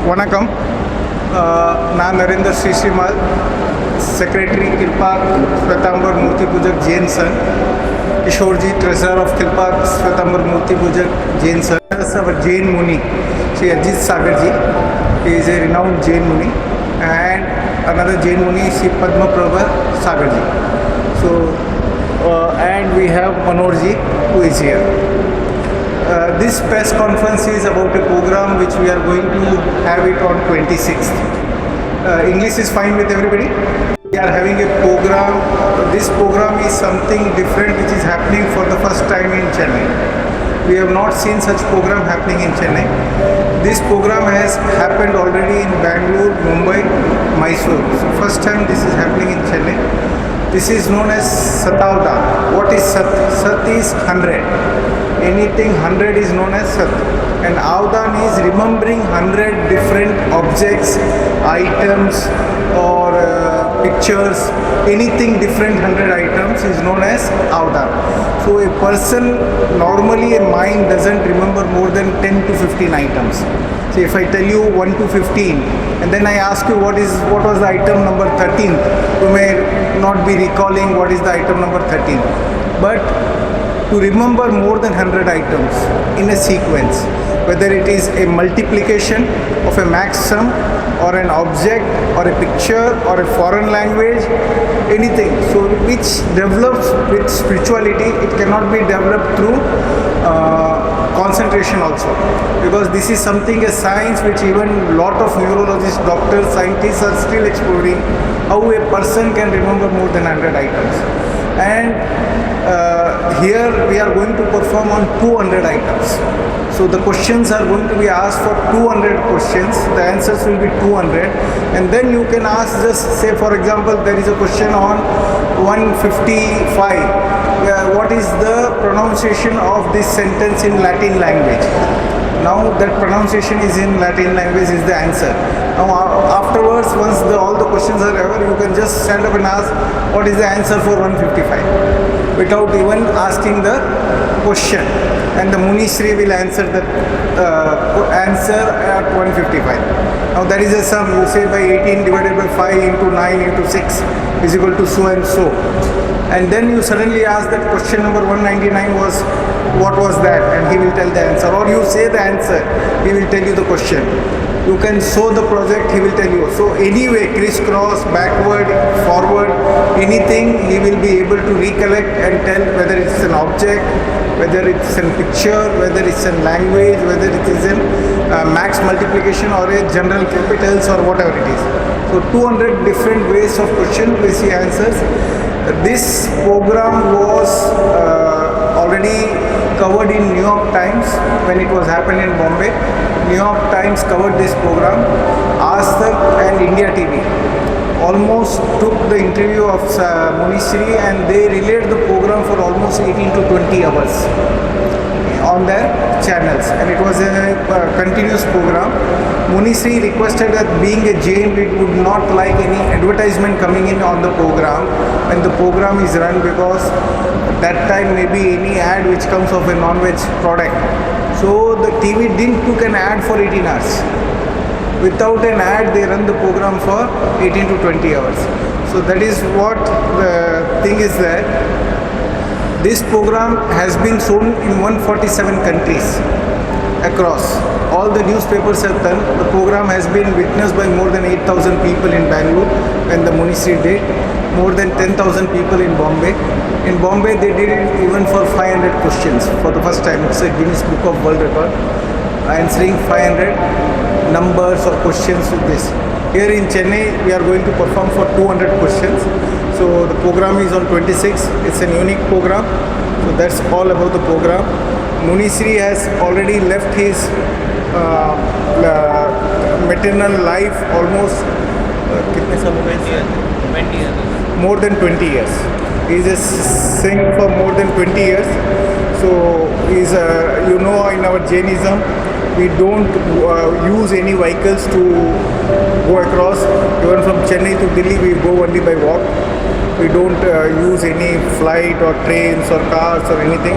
Vanakkam. ನಾನು Narendra Shrimal, secretary Kilpauk Shwetambar Murti Pujak Jain Sangh. Kishorji, treasurer of Kilpak Shwetambar Murti Pujak Jain Sir. Our Jain Muni, Shri Ajit Sagarji, he is a renowned Jain Muni, and another Jain Muni, Shri Padma Prabha Sagarji. So, and we have Manorji, who is here. This press conference is about a program which we are going to have it on 26th. English is fine with everybody? We are having a program. This program is something different which is happening for the first time in Chennai. We have not seen such program happening in Chennai. This program has happened already in Bangalore, Mumbai, Mysore. So first time this is happening in Chennai. This is known as Satavda. What is Sat? Sat is 100. Anything 100 is known as Sat. And Avdan is remembering 100 different objects, items, or pictures, anything different 100 items is known as Avdan. So a person, normally a mind doesn't remember more than 10 to 15 items. So if I tell you 1 to 15 and then I ask you what was the item number 13, you may not be recalling what is the item number 13. But to remember more than 100 items in a sequence, whether it is a multiplication of a max sum or an object or a picture or a foreign language, anything, so which develops with spirituality, it cannot be developed through concentration also, because this is something, a science which even lot of neurologists, doctors, scientists are still exploring, how a person can remember more than 100 items. And here we are going to perform on 200 items. So the questions are going to be asked for 200 questions, the answers will be 200, and then you can ask, just say for example there is a question on 155, what is the pronunciation of this sentence in Latin language? Now that pronunciation is in Latin language is the answer. Now afterwards, once all the questions are over, you can just stand up and ask what is the answer for 155 without even asking the question, and the Muni Shri will answer the answer at 155. Now that is a sum, you say by 18 divided by 5 into 9 into 6 is equal to so and so, and then you suddenly ask that question number 199 was what was that, and he will tell the answer, or you say the answer, he will tell you the question. You can show the project, he will tell you. So anyway, crisscross, backward, forward, anything he will be able to recollect and tell, whether it's an object, whether it's a picture, whether it's a language, whether it is in max multiplication or a general capitals or whatever it is. So 200 different ways of question, we see answers. This program was already covered in New York Times when it was happened in Bombay. New York Times covered this program. Aaj Tak and India TV almost took the interview of Muni Shri, and they relayed the program for almost 18 to 20 hours on their channels, and it was a continuous program. Muni Shri requested that being a Jain, we would not like any advertisement coming in on the program when the program is run, because that time maybe any ad which comes of a non-veg product. So the TV didn't took an ad for 18 hours. Without an ad, they run the program for 18 to 20 hours. So that is what the thing is there. This program has been shown in 147 countries across. All the newspapers have done. The program has been witnessed by more than 8,000 people in Bangalore when the Muni Shri did. More than 10,000 people in Bombay. In Bombay, they did it even for 500 questions for the first time. It's a Guinness Book of World Record, answering 500 numbers or questions with this. Here in Chennai, we are going to perform for 200 questions. So the program is on 26. It's a unique program. So that's all about the program. Muni Shri has already left his maternal life almost 20 years. more than 20 years. He is a saint for more than 20 years. So he's in our Jainism, we don't use any vehicles to go across. Even from Chennai to Delhi, we go only by walk. We don't use any flight or trains or cars or anything.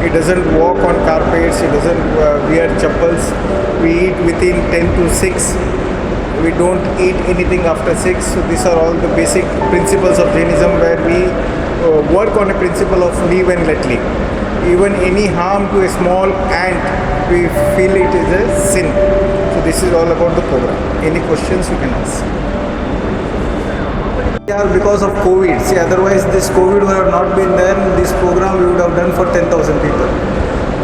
He doesn't walk on carpets. He doesn't wear chappals. We eat within 10 to 6. We don't eat anything after 6. So these are all the basic principles of Jainism, where we work on a principle of live and let live. Even any harm to a small ant, we feel it is a sin. So this is all about the program. Any questions you can ask. Yeah, because of COVID. See, otherwise this COVID would have not been there. This program we would have done for 10,000 people.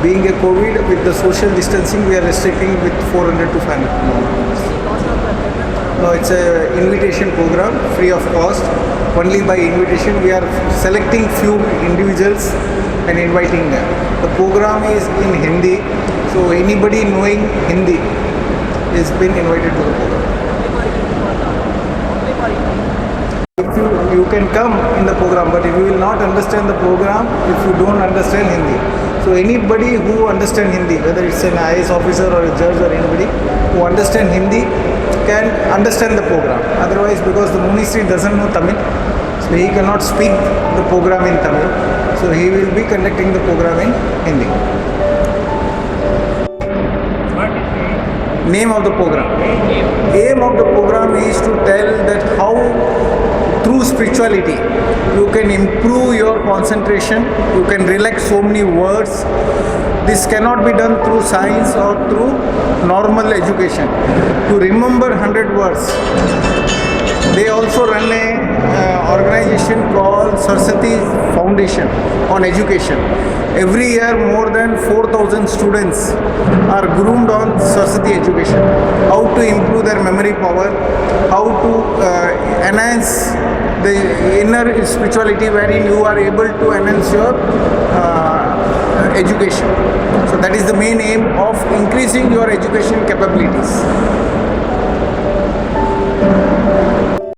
Being a COVID, with the social distancing, we are restricting with 400 to 500. No, it's a invitation program, free of cost. Only by invitation, we are selecting few individuals and inviting them. The program is in Hindi, so anybody knowing Hindi is been invited to the program. If you can come in the program, but if you will not understand the program, if you don't understand Hindi. So anybody who understand Hindi, whether it's an IAS officer or a judge or anybody who understand Hindi, can understand the program. Otherwise, because the Munisri doesn't know Tamil, so he cannot speak the program in Tamil. So he will be conducting the program in Hindi. Name of the program. Aim of the program is to tell that how through spirituality you can improve your concentration, you can relax so many words. This cannot be done through science or through normal education. To remember 100 words, they also run a organization called Saraswati Foundation on education. Every year more than 4,000 students are groomed on Saraswati education. How to improve their memory power, how to enhance the inner spirituality, wherein you are able to enhance your education. So that is the main aim of increasing your education capabilities.